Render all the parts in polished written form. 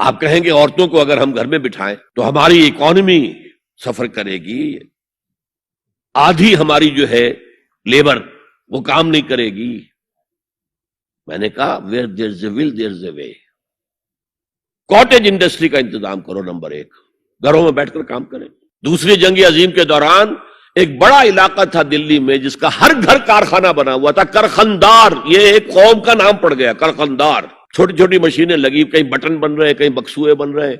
آپ کہیں گے عورتوں کو اگر ہم گھر میں بٹھائیں تو ہماری اکانومی سفر کرے گی، آدھی ہماری جو ہے لیبر وہ کام نہیں کرے گی۔ میں نے کہا where there's a will there's a way۔ Cottage industry کا انتظام کرو، نمبر 1، گھروں میں بیٹھ کر کام کریں۔ دوسری جنگ عظیم کے دوران ایک بڑا علاقہ تھا دلی میں جس کا ہر گھر کارخانہ بنا ہوا تھا، کرخندار، یہ ایک قوم کا نام پڑ گیا، کرخندار۔ چھوٹی چھوٹی مشینیں لگی، کہیں بٹن بن رہے ہیں، کہیں بکسوئے بن رہے ہیں،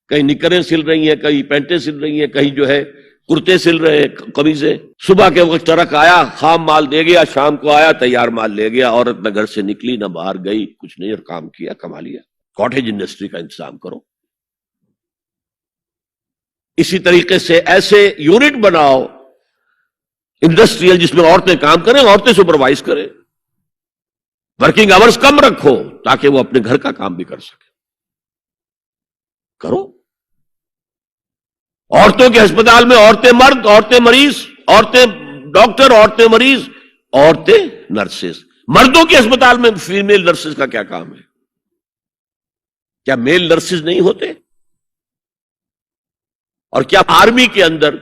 کہیں نکریں سل رہی ہیں، کہیں پینٹیں سل رہی ہیں، کہیں جو ہے کرتے سل رہے ہیں، قمیضیں۔ صبح کے وقت ٹرک آیا، خام مال دے گیا، شام کو آیا، تیار مال لے گیا۔ عورت نہ گھر سے نکلی نہ باہر گئی، کچھ نہیں، اور کام کیا، کما لیا۔ کاٹیج انڈسٹری کا انتظام کرو۔ اسی طریقے سے ایسے یونٹ بناؤ انڈسٹریل جس میں عورتیں کام کریں، عورتیں سپروائز کریں، ورکنگ آورز کم رکھو تاکہ وہ اپنے گھر کا کام بھی کر سکے۔ کرو۔ عورتوں کے ہسپتال میں عورتیں مرد، عورتیں مریض، عورتیں ڈاکٹر، عورتیں مریض، عورتیں نرسز۔ مردوں کے ہسپتال میں فیمیل نرسز کا کیا کام ہے؟ کیا میل نرسز نہیں ہوتے؟ اور کیا آرمی کے اندر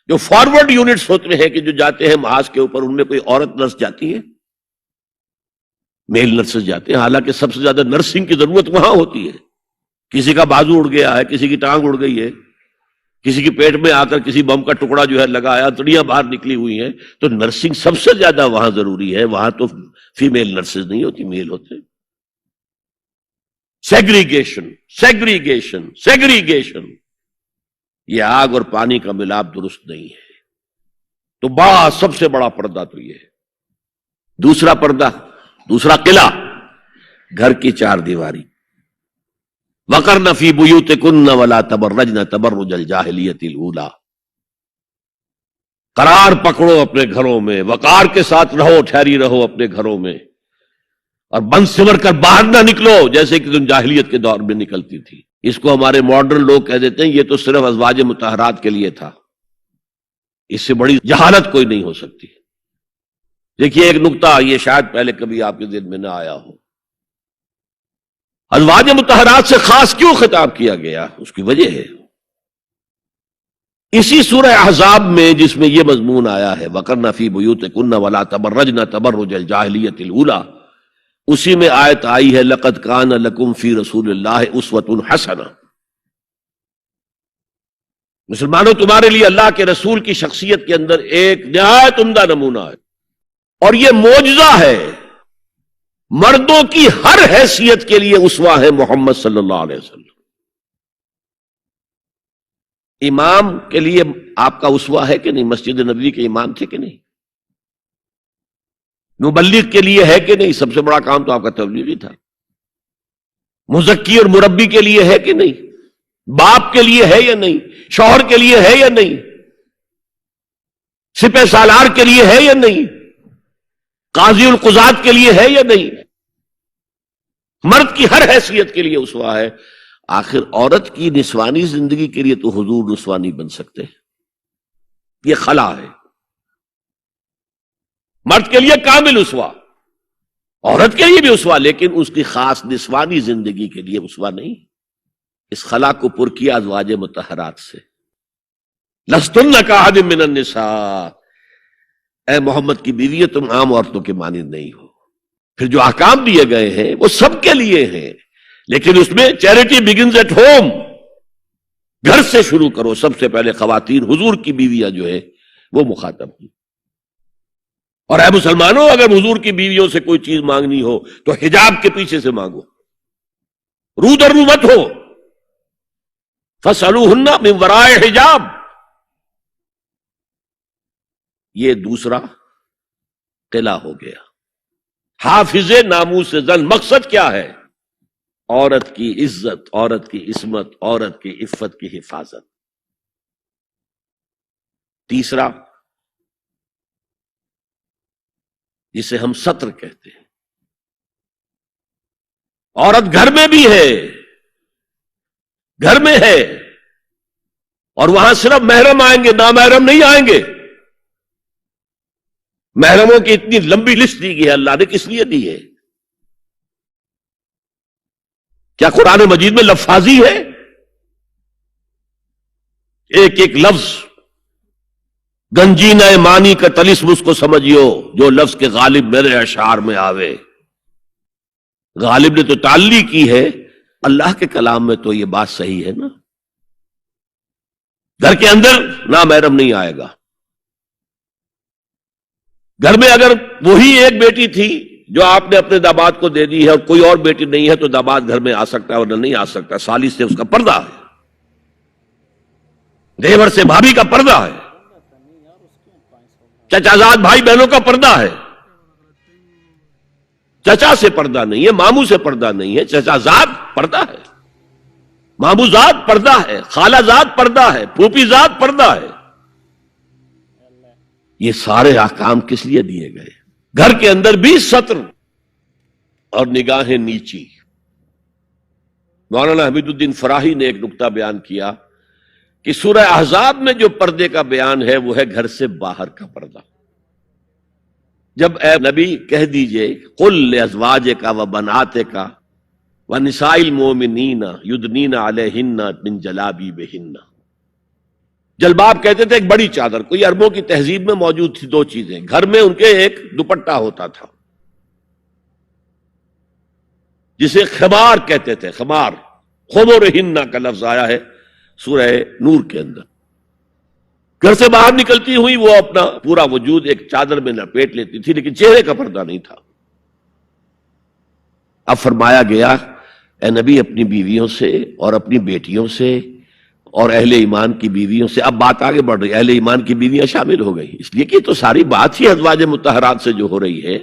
جو فارورڈ یونٹس ہوتے ہیں کہ جو جاتے ہیں محاذ کے اوپر، ان میں کوئی عورت نرس جاتی ہے؟ میل نرسز جاتے ہیں، حالانکہ سب سے زیادہ نرسنگ کی ضرورت وہاں ہوتی ہے۔ کسی کا بازو اڑ گیا ہے، کسی کی ٹانگ اڑ گئی ہے، کسی کے پیٹ میں آ کر کسی بم کا ٹکڑا جو ہے لگایا، تڑیاں باہر نکلی ہوئی ہیں، تو نرسنگ سب سے زیادہ وہاں ضروری ہے۔ وہاں تو فیمیل نرسز نہیں ہوتی، میل ہوتے۔ سیگریگیشن، سیگریگیشن، سیگریگیشن، یہ آگ اور پانی کا ملاپ درست نہیں ہے۔ تو بڑا سب سے بڑا پردہ تو یہ ہے۔ دوسرا پردہ، دوسرا قلعہ، گھر کی چار دیواری۔ وَقَرْنَ فِي بُيُوتِكُنَّ وَلَا تَبَرَّجْنَ تَبَرُّجَ الْجَاهِلِيَّةِ الْأُولَىٰ۔ قرار پکڑو اپنے گھروں میں، وقار کے ساتھ رہو، ٹھہری رہو اپنے گھروں میں، اور بند سمر کر باہر نہ نکلو جیسے کہ تم جاہلیت کے دور میں نکلتی تھی۔ اس کو ہمارے ماڈرن لوگ کہہ دیتے ہیں یہ تو صرف ازواج مطہرات کے لیے تھا، اس سے بڑی جہالت کوئی نہیں ہو سکتی۔ دیکھیے ایک نکتہ، یہ شاید پہلے کبھی آپ کے ذہن میں نہ آیا ہو، ازواج مطہرات سے خاص کیوں خطاب کیا گیا؟ اس کی وجہ ہے اسی سورہ احزاب میں جس میں یہ مضمون آیا ہے وَقَرْنَ فِي بُيُوتِكُنَّ وَلَا تَبَرَّجْنَ تَبَرُّجَ الْجَاهِلِيَّةِ الْأُولَىٰ، اسی میں آیت آئی ہے لَقَدْ كَانَ لَكُمْ فِي رَسُولِ اللَّهِ أُسْوَةٌ حَسَنَةٌ۔ مسلمانوں تمہارے لیے اللہ کے رسول کی شخصیت کے اندر ایک نہایت عمدہ نمونہ ہے، اور یہ معجزہ ہے۔ مردوں کی ہر حیثیت کے لیے اسوہ ہے محمد صلی اللہ علیہ وسلم۔ امام کے لیے آپ کا اسوہ ہے کہ نہیں؟ مسجد نبوی کے امام تھے کہ نہیں؟ مبلغ کے لیے ہے کہ نہیں؟ سب سے بڑا کام تو آپ کا تبلیغی تھا۔ مزکی اور مربی کے لیے ہے کہ نہیں؟ باپ کے لیے ہے یا نہیں؟ شوہر کے لیے ہے یا نہیں؟ سپہ سالار کے لیے ہے یا نہیں؟ قاضی القضات کے لیے ہے یا نہیں؟ مرد کی ہر حیثیت کے لیے اسوہ ہے۔ آخر عورت کی نسوانی زندگی کے لیے تو حضور رسوا نہیں بن سکتے، یہ خلا ہے۔ مرد کے لیے کامل اسوہ، عورت کے لیے بھی اسوہ، لیکن اس کی خاص نسوانی زندگی کے لیے اسوہ نہیں۔ اس خلا کو پر کیا ازواج مطہرات سے۔ لستن کاحد من النساء، اے محمد کی بیوی تم عام عورتوں کے مانند نہیں ہو۔ پھر جو احکام دیے گئے ہیں وہ سب کے لیے ہیں، لیکن اس میں چیریٹی بگنز ایٹ ہوم، گھر سے شروع کرو۔ سب سے پہلے خواتین، حضور کی بیویاں جو ہے وہ مخاطب ہیں۔ اور اے مسلمانوں، اگر حضور کی بیویوں سے کوئی چیز مانگنی ہو تو حجاب کے پیچھے سے مانگو، رو در رو مت ہو۔ فَاسْأَلُوهُنَّ مِنْ وَرَاءِ حجاب، یہ دوسرا قلعہ ہو گیا۔ حافظ ناموس زن، مقصد کیا ہے؟ عورت کی عزت، عورت کی عصمت، عورت کی عفت کی حفاظت۔ تیسرا جسے ہم ستر کہتے ہیں، عورت گھر میں بھی ہے، گھر میں ہے، اور وہاں صرف محرم آئیں گے، نامحرم نہیں آئیں گے۔ محرموں کی اتنی لمبی لسٹ دی گئی ہے، اللہ نے کس لیے دی ہے؟ کیا قرآن مجید میں لفاظی ہے؟ ایک ایک لفظ گنجینہ معنی کا طلسم اس کو سمجھیو جو لفظ کے غالب میرے اشعار میں آوے. غالب نے تو تعلی کی ہے، اللہ کے کلام میں تو یہ بات صحیح ہے نا. گھر کے اندر نامحرم نہیں آئے گا. گھر میں اگر وہی ایک بیٹی تھی جو آپ نے اپنے داماد کو دے دی ہے اور کوئی اور بیٹی نہیں ہے تو داماد گھر میں آ سکتا ہے ورنہ نہیں آ سکتا. سالی سے اس کا پردہ ہے، دیور سے بھابھی کا پردہ ہے، چچا زاد بھائی بہنوں کا پردہ ہے. چچا سے پردہ نہیں ہے، ماموں سے پردہ نہیں ہے، چچا زاد پردہ ہے، ماموں زاد پردہ ہے، خالہ زاد پردہ ہے، پھوپھی زاد پردہ ہے. یہ سارے احکام کس لیے دیے گئے؟ گھر کے اندر بھی ستر اور نگاہیں نیچی. مولانا حمید الدین فراہی نے ایک نکتہ بیان کیا کہ سورہ احزاب میں جو پردے کا بیان ہے وہ ہے گھر سے باہر کا پردہ. جب اے نبی کہہ دیجئے قل لازواجک و بناتک و نساء المؤمنین یدنین علیہن من جلابیبہن. جلباب کہتے تھے ایک بڑی چادر. کوئی عربوں کی تہذیب میں موجود تھی دو چیزیں. گھر میں ان کے ایک دوپٹہ ہوتا تھا جسے خمار کہتے تھے. خمار، خمرہن کا لفظ آیا ہے سورہ نور کے اندر. گھر سے باہر نکلتی ہوئی وہ اپنا پورا وجود ایک چادر میں لپیٹ لیتی تھی لیکن چہرے کا پردہ نہیں تھا. اب فرمایا گیا اے نبی اپنی بیویوں سے اور اپنی بیٹیوں سے اور اہل ایمان کی بیویوں سے. اب بات آگے بڑھ رہی ہے، اہل ایمان کی بیویاں شامل ہو گئی اس لیے کہ تو ساری بات ہی ازواج مطہرات سے جو ہو رہی ہے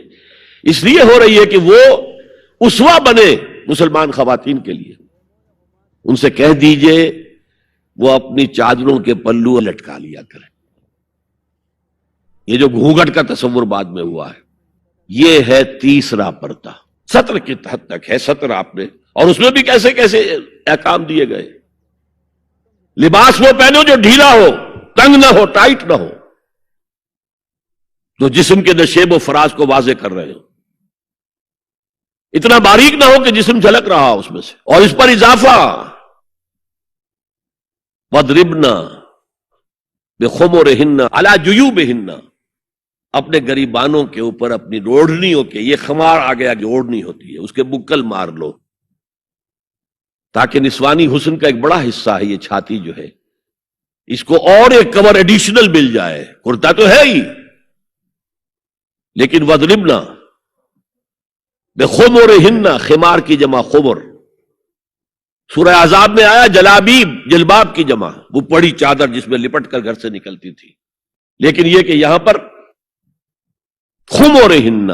اس لیے ہو رہی ہے کہ وہ اسوہ بنے مسلمان خواتین کے لیے. ان سے کہہ دیجئے وہ اپنی چادروں کے پلو لٹکا لیا کریں. یہ جو گھونگھٹ کا تصور بعد میں ہوا ہے یہ ہے تیسرا پردہ. سطر کی حد تک ہے سطر آپ نے، اور اس میں بھی کیسے کیسے احکام دیے گئے. لباس وہ پہنو جو ڈھیلا ہو، تنگ نہ ہو، ٹائٹ نہ ہو، جو جسم کے نشیب و فراز کو واضح کر رہے ہو. اتنا باریک نہ ہو کہ جسم جھلک رہا اس میں سے. اور اس پر اضافہ وَضْرِبْنَا بِخُمُرِهِنَّ عَلَى جُيُوبِهِنَّ. اپنے گریبانوں کے اوپر اپنی روڑنیوں کے، یہ خمار آ گیا جو اوڑھنی ہوتی ہے اس کے بکل مار لو تاکہ نسوانی حسن کا ایک بڑا حصہ ہے یہ چھاتی جو ہے اس کو اور ایک کور ایڈیشنل مل جائے. کرتا تو ہے ہی لیکن وَضْرِبْنَا بِخُمُرِهِنَّ، خمار کی جمع خمر. سورہ احزاب میں آیا جلابیب، جلباب کی جمع، وہ بڑی چادر جس میں لپٹ کر گھر سے نکلتی تھی. لیکن یہ کہ یہاں پر خمرہن،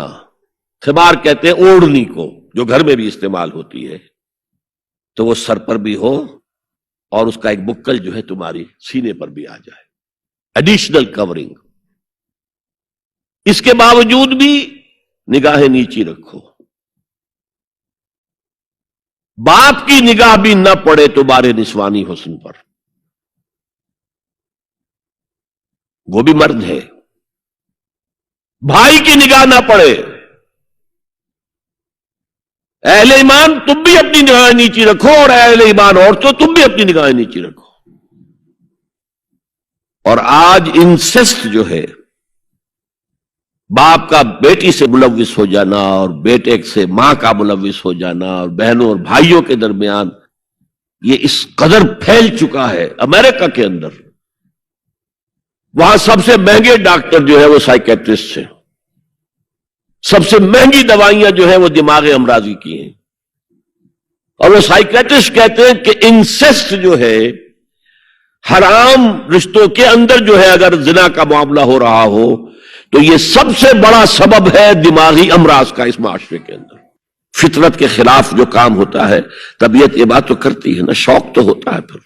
خمار کہتے ہیں اوڑھنی کو جو گھر میں بھی استعمال ہوتی ہے، تو وہ سر پر بھی ہو اور اس کا ایک بکل جو ہے تمہاری سینے پر بھی آ جائے، ایڈیشنل کورنگ. اس کے باوجود بھی نگاہیں نیچی رکھو. باپ کی نگاہ بھی نہ پڑے تمہارے نسوانی حسن پر، وہ بھی مرد ہے. بھائی کی نگاہ نہ پڑے. اہل ایمان تم بھی اپنی نگاہیں نیچی رکھو اور اہل ایمان عورتوں تم بھی اپنی نگاہیں نیچی رکھو. اور آج انسسٹ جو ہے، باپ کا بیٹی سے ملوث ہو جانا اور بیٹے سے ماں کا ملوث ہو جانا اور بہنوں اور بھائیوں کے درمیان، یہ اس قدر پھیل چکا ہے. امریکہ کے اندر وہاں سب سے مہنگے ڈاکٹر جو ہے وہ سائیکیٹرسٹ ہیں، سب سے مہنگی دوائیاں جو ہیں وہ دماغ امراضی کی ہیں. اور وہ سائیکیٹرسٹ کہتے ہیں کہ انسسٹ جو ہے، حرام رشتوں کے اندر جو ہے اگر زنا کا معاملہ ہو رہا ہو تو یہ سب سے بڑا سبب ہے دماغی امراض کا اس معاشرے کے اندر. فطرت کے خلاف جو کام ہوتا ہے، طبیعت یہ بات تو کرتی ہے نا، شوق تو ہوتا ہے، پھر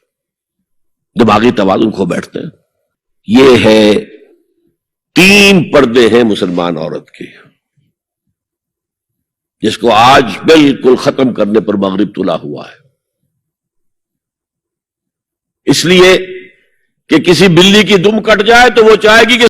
دماغی توازن کھو بیٹھتے ہیں. یہ ہے 3 پردے ہیں مسلمان عورت کے، جس کو آج بالکل ختم کرنے پر مغرب تلا ہوا ہے. اس لیے کہ کسی بلی کی دم کٹ جائے تو وہ چاہے گی کہ